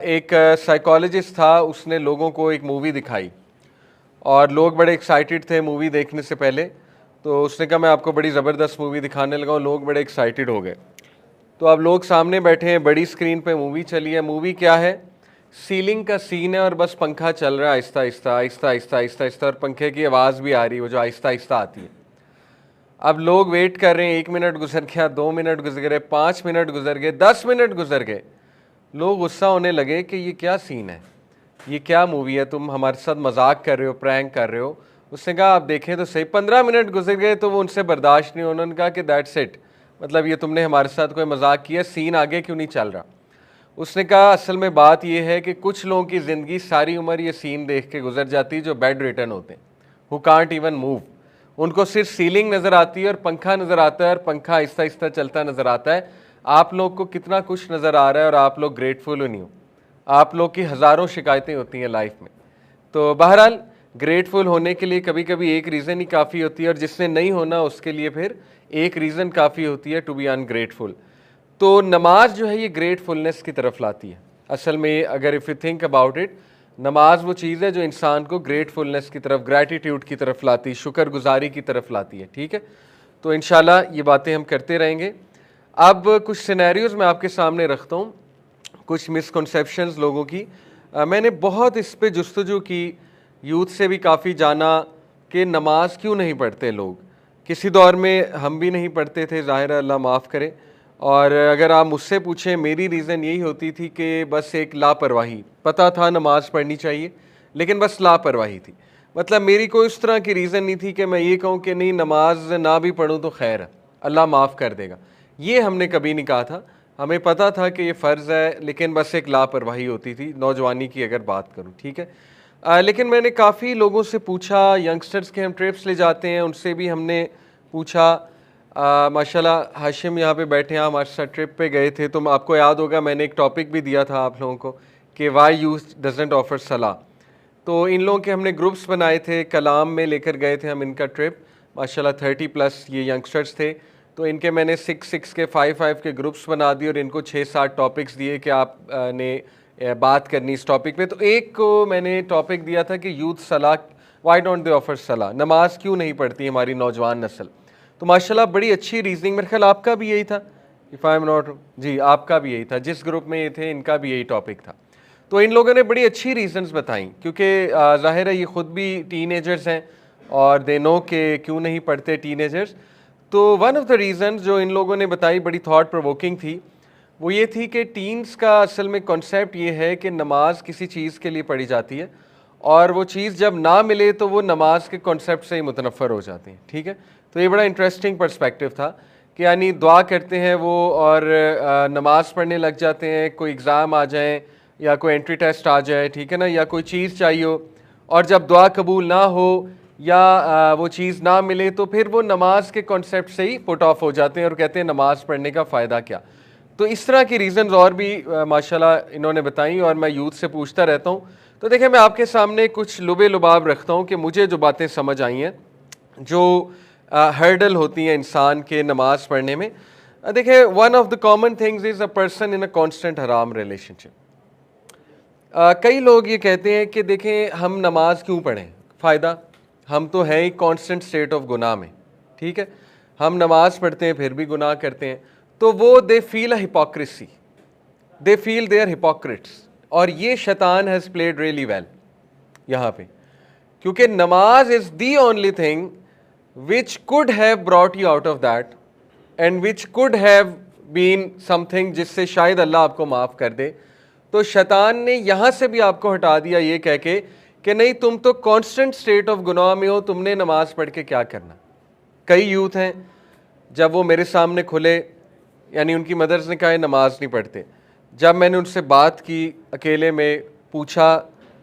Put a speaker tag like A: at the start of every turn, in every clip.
A: ایک سائیکالوجسٹ تھا, اس نے لوگوں کو ایک مووی دکھائی اور لوگ بڑے ایکسائٹیڈ تھے مووی دیکھنے سے پہلے. تو اس نے کہا میں آپ کو بڑی زبردست مووی دکھانے لگا ہوں. لوگ بڑے ایکسائٹیڈ ہو گئے. تو اب لوگ سامنے بیٹھے ہیں, بڑی اسکرین پہ مووی چلی ہے. مووی کیا ہے؟ سیلنگ کا سین ہے اور بس پنکھا چل رہا ہے آہستہ آہستہ آہستہ آہستہ آہستہ آہستہ, اور پنکھے کی آواز بھی آ رہی ہے وہ جو آہستہ آہستہ آتی ہے. اب لوگ ویٹ کر رہے ہیں, 1 منٹ گزر گیا, 2 منٹ گزر گئے, 5 منٹ گزر گئے, 10 منٹ گزر گئے. لوگ غصہ ہونے لگے کہ یہ کیا سین ہے, یہ کیا مووی ہے, تم ہمارے ساتھ مذاق کر رہے ہو, پرینک کر رہے ہو. اس نے کہا آپ دیکھیں تو صحیح. 15 منٹ گزر گئے تو وہ ان سے برداشت نہیں. انہوں نے کہا کہ دیٹس اٹ, مطلب یہ تم نے ہمارے ساتھ کوئی مذاق کیا, سین آگے کیوں نہیں چل رہا. اس نے کہا اصل میں بات یہ ہے کہ کچھ لوگوں کی زندگی ساری عمر یہ سین دیکھ کے گزر جاتی ہے جو بیڈ ریٹن ہوتے ہیں, ہو کانٹ ایون موو. ان کو صرف سیلنگ نظر آتی ہے اور پنکھا نظر آتا ہے اور پنکھا آہستہ آہستہ چلتا نظر آتا ہے. آپ لوگ کو کتنا کچھ نظر آ رہا ہے اور آپ لوگ گریٹفل نہیں ہو. آپ لوگ کی ہزاروں شکایتیں ہوتی ہیں لائف میں. تو بہرحال گریٹفل ہونے کے لیے کبھی کبھی ایک ریزن ہی کافی ہوتی ہے, اور جس نے نہیں ہونا اس کے لیے پھر ایک ریزن کافی ہوتی ہے ٹو بی ان گریٹفل. تو نماز جو ہے یہ گریٹفلنس کی طرف لاتی ہے. اصل میں اگر if you think about it, نماز وہ چیز ہے جو انسان کو گریٹفلنس کی طرف, گریٹیٹیوڈ کی طرف لاتی ہے, شکر گزاری کی طرف لاتی ہے. ٹھیک ہے, تو انشاءاللہ یہ باتیں ہم کرتے رہیں گے. اب کچھ سینیریوز میں آپ کے سامنے رکھتا ہوں, کچھ مسکنسیپشنز لوگوں کی. میں نے بہت اس پہ جستجو کی, یوتھ سے بھی کافی جانا کہ نماز کیوں نہیں پڑھتے لوگ. کسی دور میں ہم بھی نہیں پڑھتے تھے, ظاہر ہے اللہ معاف کرے. اور اگر آپ مجھ سے پوچھیں میری ریزن یہی ہوتی تھی کہ بس ایک لاپرواہی, پتہ تھا نماز پڑھنی چاہیے لیکن بس لاپرواہی تھی. مطلب میری کوئی اس طرح کی ریزن نہیں تھی کہ میں یہ کہوں کہ نہیں نماز نہ بھی پڑھوں تو خیر ہے, اللہ معاف کر دے گا. یہ ہم نے کبھی نہیں کہا تھا. ہمیں پتہ تھا کہ یہ فرض ہے لیکن بس ایک لاپرواہی ہوتی تھی, نوجوانی کی اگر بات کروں. ٹھیک ہے, لیکن میں نے کافی لوگوں سے پوچھا, ینگسٹرز کے ہم ٹرپس لے جاتے ہیں, ان سے بھی ہم نے پوچھا. ماشاءاللہ ہاشم یہاں پہ بیٹھے ہیں, ہمارے ساتھ ٹرپ پہ گئے تھے. تو آپ کو یاد ہوگا میں نے ایک ٹاپک بھی دیا تھا آپ لوگوں کو کہ وائی یوتھ ڈزنٹ آفر صلاح. تو ان لوگوں کے ہم نے گروپس بنائے تھے, کلام میں لے کر گئے تھے ہم ان کا ٹرپ. ماشاءاللہ 30+ یہ ینگسٹرز تھے. تو ان کے میں نے 6 کے 5 کے گروپس بنا دیے اور ان کو 6-7 ٹاپکس دیے کہ آپ نے بات کرنی اس ٹاپک پہ. تو ایک کو میں نے ٹاپک دیا تھا کہ یوتھ صلاح, وائی ڈونٹ دے آفر صلاح, نماز کیوں نہیں پڑھتی ہماری نوجوان نسل. تو ماشاءاللہ بڑی اچھی ریزننگ, میرے خیال آپ کا بھی یہی تھا, اف آئی ایم ناٹ, جی آپ کا بھی یہی تھا, جس گروپ میں یہ تھے ان کا بھی یہی ٹاپک تھا. تو ان لوگوں نے بڑی اچھی ریزنز بتائیں کیونکہ ظاہر ہے یہ خود بھی ٹین ایجرز ہیں اور دے نو کہ کیوں نہیں پڑھتے ٹین ایجرز. تو ون آف دا ریزنز جو ان لوگوں نے بتائی بڑی تھاٹ پرووکنگ تھی, وہ یہ تھی کہ ٹینز کا اصل میں کنسیپٹ یہ ہے کہ نماز کسی چیز کے لیے پڑھی جاتی ہے اور وہ چیز جب نہ ملے تو وہ نماز کے کنسیپٹ سے ہی متنفر ہو جاتے ہیں. ٹھیک ہے, تو یہ بڑا انٹرسٹنگ پرسپیکٹو تھا کہ یعنی دعا کرتے ہیں وہ اور نماز پڑھنے لگ جاتے ہیں, کوئی ایگزام آ جائیں یا کوئی انٹری ٹیسٹ آ جائے, ٹھیک ہے نا, یا کوئی چیز چاہیے ہو, اور جب دعا قبول نہ ہو یا وہ چیز نہ ملے تو پھر وہ نماز کے کانسیپٹ سے ہی پٹ آف ہو جاتے ہیں اور کہتے ہیں نماز پڑھنے کا فائدہ کیا. تو اس طرح کی ریزنز اور بھی ماشاءاللہ انہوں نے بتائیں اور میں یوتھ سے پوچھتا رہتا ہوں. تو دیکھیں میں آپ کے سامنے کچھ لبے لباب رکھتا ہوں کہ مجھے جو باتیں سمجھ آئی ہیں جو ہرڈل ہوتی ہیں انسان کے نماز پڑھنے میں. دیکھیں one of the common things is a person in a constant حرام ریلیشن شپ. کئی لوگ یہ کہتے ہیں کہ دیکھیں ہم نماز کیوں پڑھیں, فائدہ, ہم تو ہیں ہی کانسٹنٹ اسٹیٹ آف گناہ میں. ٹھیک ہے, ہم نماز پڑھتے ہیں پھر بھی گناہ کرتے ہیں. تو وہ they feel a hypocrisy, they feel they are hypocrites, اور یہ شیطان ہیز پلیڈ ریئلی ویل یہاں پہ, کیونکہ نماز is the only thing which could have brought you out of that and which could have been something جس سے شاید اللہ آپ کو معاف کر دے. تو شیطان نے یہاں سے بھی آپ کو ہٹا دیا یہ کہہ کے کہ نہیں تم تو کانسٹنٹ اسٹیٹ آف گناہ میں ہو, تم نے نماز پڑھ کے کیا کرنا. کئی یوتھ ہیں جب وہ میرے سامنے کھلے, یعنی ان کی مدرس نے کہا نماز نہیں پڑھتے, جب میں نے ان سے بات کی اکیلے میں پوچھا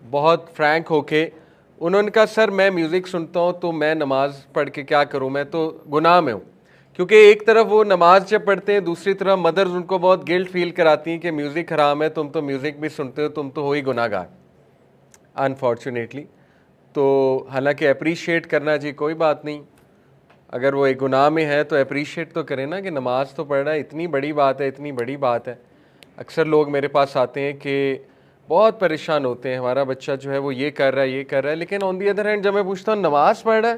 A: بہت فرینک ہو کے, انہوں نے کہا سر میں میوزک سنتا ہوں تو میں نماز پڑھ کے کیا کروں, میں تو گناہ میں ہوں. کیونکہ ایک طرف وہ نماز جب پڑھتے ہیں دوسری طرف مدرز ان کو بہت گلٹ فیل کراتی ہیں کہ میوزک حرام ہے, تم تو میوزک بھی سنتے ہو, تم تو ہو ہی گناہ گار انفارچونیٹلی. تو حالانکہ اپریشیٹ کرنا جی کوئی بات نہیں, اگر وہ ایک گناہ میں ہے تو اپریشیٹ تو کریں نا کہ نماز تو پڑھ رہا ہے, اتنی بڑی بات ہے, اتنی بڑی بات ہے. اکثر لوگ میرے پاس آتے ہیں کہ بہت پریشان ہوتے ہیں ہمارا بچہ جو ہے وہ یہ کر رہا ہے یہ کر رہا ہے. لیکن آن دی ادر ہینڈ جب میں پوچھتا ہوں نماز پڑھ رہا ہے,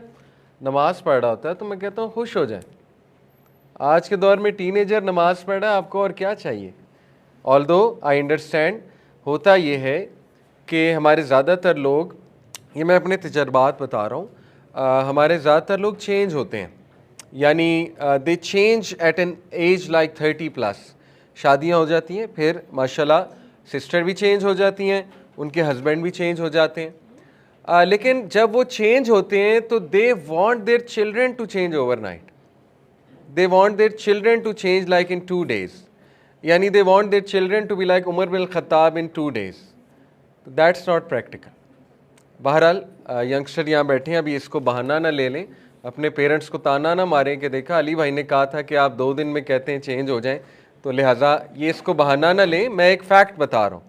A: نماز پڑھ رہا ہوتا ہے, تو میں کہتا ہوں خوش ہو جائیں. آج کے دور میں ٹین ایجر نماز پڑھ رہا ہے, آپ کو اور کیا چاہیے؟ آلدو آئی انڈرسٹینڈ, ہوتا یہ ہے کہ ہمارے زیادہ تر لوگ, یہ میں اپنے تجربات بتا رہا ہوں, ہمارے زیادہ تر لوگ چینج ہوتے ہیں, یعنی they change at an age like 30+. شادیاں ہو جاتی ہیں, پھر ماشاءاللہ سسٹر بھی چینج ہو جاتی ہیں, ان کے ہسبینڈ بھی چینج ہو جاتے ہیں, لیکن جب وہ چینج ہوتے ہیں تو they want their children to change overnight. They want their children to change like in 2 days. Yani they want their children to be like Umar bin Khattab in 2 days. That's not practical. بہرحال youngster یہاں بیٹھے ہیں, ابھی اس کو بہانہ نہ لے لیں, اپنے پیرنٹس کو تانا نہ ماریں کہ دیکھا علی بھائی نے کہا تھا کہ آپ 2 دن میں کہتے ہیں چینج ہو جائیں, تو لہٰذا یہ اس کو بہانہ نہ لیں. میں ایک فیکٹ بتا رہا ہوں.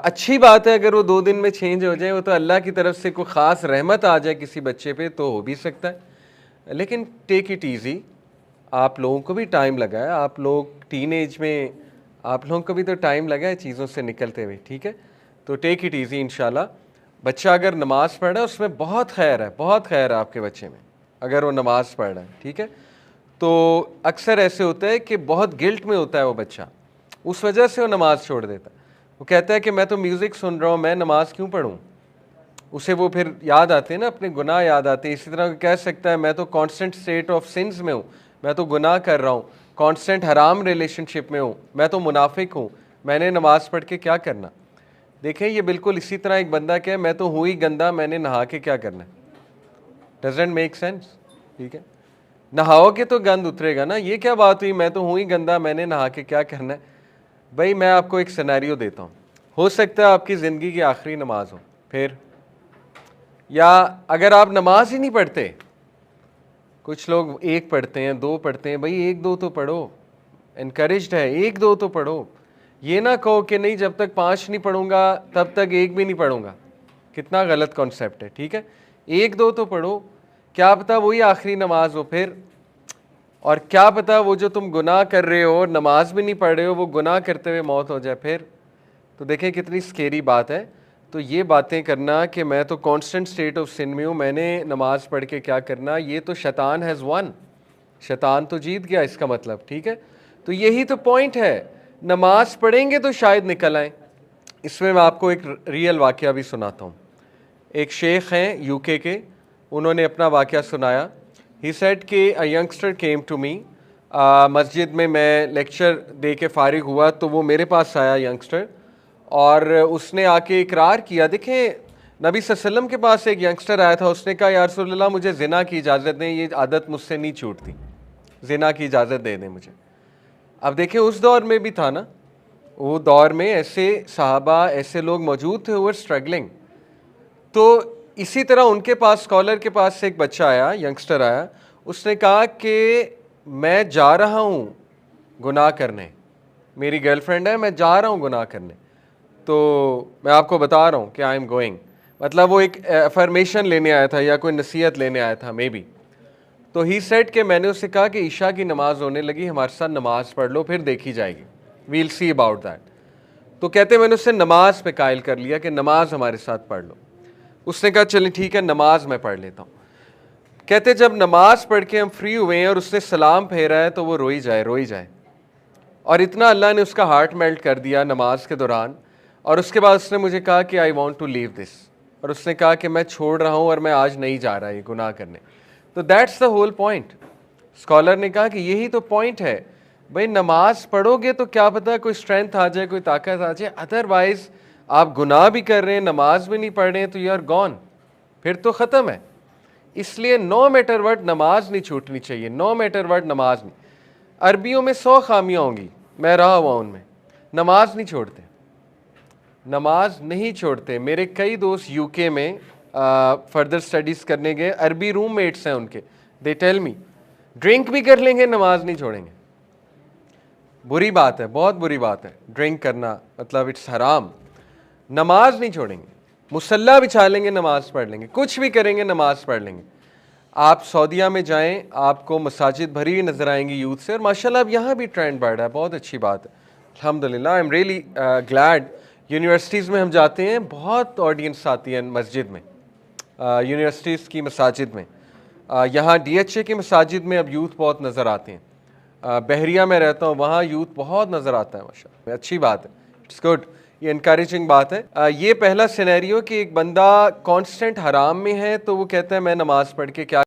A: اچھی بات ہے اگر وہ 2 دن میں چینج ہو جائیں, وہ تو اللہ کی طرف سے کوئی خاص رحمت آ جائے کسی بچے پہ تو ہو بھی سکتا ہے, لیکن ٹیک اٹ ایزی. آپ لوگوں کو بھی ٹائم لگا ہے, آپ لوگ ٹین ایج میں, آپ لوگوں کو بھی تو ٹائم لگا ہے چیزوں سے نکلتے ہوئے, ٹھیک ہے؟ تو ٹیک اٹ ایزی انشاءاللہ. بچہ اگر نماز پڑھ رہا ہے اس میں بہت خیر ہے, بہت خیر ہے آپ کے بچے میں اگر وہ نماز پڑھ رہا ہے, ٹھیک ہے؟ تو اکثر ایسے ہوتا ہے کہ بہت گلٹ میں ہوتا ہے وہ بچہ, اس وجہ سے وہ نماز چھوڑ دیتا ہے. وہ کہتا ہے کہ میں تو میوزک سن رہا ہوں, میں نماز کیوں پڑھوں؟ اسے وہ پھر یاد آتے ہیں نا, اپنے گناہ یاد آتے ہیں. اسی طرح کہہ سکتا ہے میں تو کانسٹنٹ اسٹیٹ آف سنز میں ہوں, میں تو گناہ کر رہا ہوں, کانسٹنٹ حرام ریلیشن شپ میں ہوں, میں تو منافق ہوں, میں نے نماز پڑھ کے کیا کرنا؟ دیکھیں یہ بالکل اسی طرح ایک بندہ کہ میں تو ہوں ہی گندا, میں نے نہا کے کیا کرنا ہے؟ ڈزنٹ میک سینس, ٹھیک ہے؟ نہاؤ گے تو گند اترے گا نا. یہ کیا بات ہوئی میں تو ہوں ہی گندا, میں نے نہا کے کیا کرنا ہے؟ بھائی میں آپ کو ایک سینیریو دیتا ہوں, ہو سکتا ہے آپ کی زندگی کی آخری نماز ہو, پھر یا اگر آپ نماز ہی نہیں پڑھتے, کچھ لوگ 1 پڑھتے ہیں 2 پڑھتے ہیں, بھائی 1-2 تو پڑھو, انکریجڈ ہے 1-2 تو پڑھو. یہ نہ کہو کہ نہیں جب تک 5 نہیں پڑھوں گا تب تک 1 بھی نہیں پڑھوں گا, کتنا غلط کانسیپٹ ہے, ٹھیک ہے؟ 1-2 تو پڑھو, کیا پتہ وہی آخری نماز ہو پھر, اور کیا پتہ وہ جو تم گناہ کر رہے ہو اور نماز بھی نہیں پڑھ رہے ہو وہ گناہ کرتے ہوئے موت ہو جائے پھر. تو دیکھیں کتنی سکیری بات ہے. تو یہ باتیں کرنا کہ میں تو کانسٹنٹ اسٹیٹ آف سن میں ہوں, میں نے نماز پڑھ کے کیا کرنا, یہ تو شیطان ہیز ون, شیطان تو جیت گیا اس کا مطلب, ٹھیک ہے؟ تو یہی تو پوائنٹ ہے, نماز پڑھیں گے تو شاید نکل آئیں. اس میں آپ کو ایک ریئل واقعہ بھی سناتا ہوں. ایک شیخ ہیں یو کے, انہوں نے اپنا واقعہ سنایا. ہی سیڈ کہ اے ینگسٹر کیم ٹو می, مسجد میں لیکچر دے کے فارغ ہوا تو وہ میرے پاس آیا ینگسٹر, اور اس نے آ کے اقرار کیا. دیکھیں نبی صلی اللہ علیہ وسلم کے پاس ایک ینگسٹر آیا تھا, اس نے کہا یا رسول اللہ مجھے زنا کی اجازت دیں, یہ عادت مجھ سے نہیں چھوٹتی, زنا کی اجازت دے دیں مجھے. اب دیکھیں اس دور میں بھی تھا نا, وہ دور میں ایسے صحابہ ایسے لوگ موجود تھے who were struggling. تو اسی طرح ان کے پاس اسکالر کے پاس سے ایک بچہ آیا, ینگسٹر آیا, اس نے کہا کہ میں جا رہا ہوں گناہ کرنے, میری گرل فرینڈ ہے, میں جا رہا ہوں گناہ کرنے, تو میں آپ کو بتا رہا ہوں کہ آئی ایم گوئنگ. مطلب وہ ایک افرمیشن لینے آیا تھا یا کوئی نصیحت لینے آیا تھا مے بی. تو ہی سیڈ کہ میں نے اس سے کہا کہ عشاء کی نماز ہونے لگی, ہمارے ساتھ نماز پڑھ لو پھر دیکھی جائے گی, ویل سی اباؤٹ دیٹ. تو کہتے میں نے اس سے نماز پہ قائل کر لیا کہ نماز ہمارے ساتھ پڑھ لو. اس نے کہا چلیں ٹھیک ہے نماز میں پڑھ لیتا ہوں. کہتے جب نماز پڑھ کے ہم فری ہوئے ہیں اور اس نے سلام پھیرا ہے تو وہ روئی جائے. اور اتنا اللہ نے اس کا ہارٹ میلٹ کر دیا نماز کے دوران. اور اس کے بعد اس نے مجھے کہا کہ آئی وانٹ ٹو لیو دس, اور اس نے کہا کہ میں چھوڑ رہا ہوں اور میں آج نہیں جا رہا یہ گناہ کرنے. تو that's the whole point. Scholar نے کہا کہ یہی تو پوائنٹ ہے بھائی, نماز پڑھو گے تو کیا پتہ کوئی اسٹرینتھ آ جائے, کوئی طاقت آ جائے, ادروائز آپ گناہ بھی کر رہے ہیں نماز بھی نہیں پڑھ رہے ہیں تو یو آر گون, پھر تو ختم ہے. اس لیے نو میٹر وٹ نماز نہیں چھوٹنی چاہیے, نو میٹر وٹ نماز نہیں. عربیوں میں 100 خامیاں ہوں گی, میں رہا ہوا ان میں, نماز نہیں چھوڑتے, نماز نہیں چھوڑتے. میرے کئی دوست یو کے میں فردر اسٹڈیز کرنے گئے, عربی روم میٹس ہیں ان کے, دے ٹیل می ڈرنک بھی کر لیں گے نماز نہیں چھوڑیں گے. بری بات ہے, بہت بری بات ہے ڈرنک کرنا, مطلب اٹس حرام. نماز نہیں چھوڑیں گے, مصلی بچھا لیں گے نماز پڑھ لیں گے, کچھ بھی کریں گے نماز پڑھ لیں گے. آپ سعودیہ میں جائیں آپ کو مساجد بھری ہوئی نظر آئیں گی یوتھ سے, اور ماشاءاللہ اب یہاں بھی ٹرینڈ بڑھ رہا ہے, بہت اچھی بات ہے الحمدللہ. I am really glad universities میں ہم جاتے ہیں، بہت آڈینس آتی ہے مسجد میں، یونیورسٹیز کی مساجد میں. یہاں ڈی ایچ اے کی مساجد میں اب یوتھ بہت نظر آتے ہیں. بحریہ میں رہتا ہوں، وہاں یوتھ بہت نظر آتا ہے ماشاء اللہ. اچھی بات ہے، اٹس گڈ، یہ انکریجنگ بات ہے. یہ پہلا سینیریو کہ ایک بندہ کانسٹنٹ حرام میں ہے تو وہ کہتا ہے میں نماز پڑھ کے کیا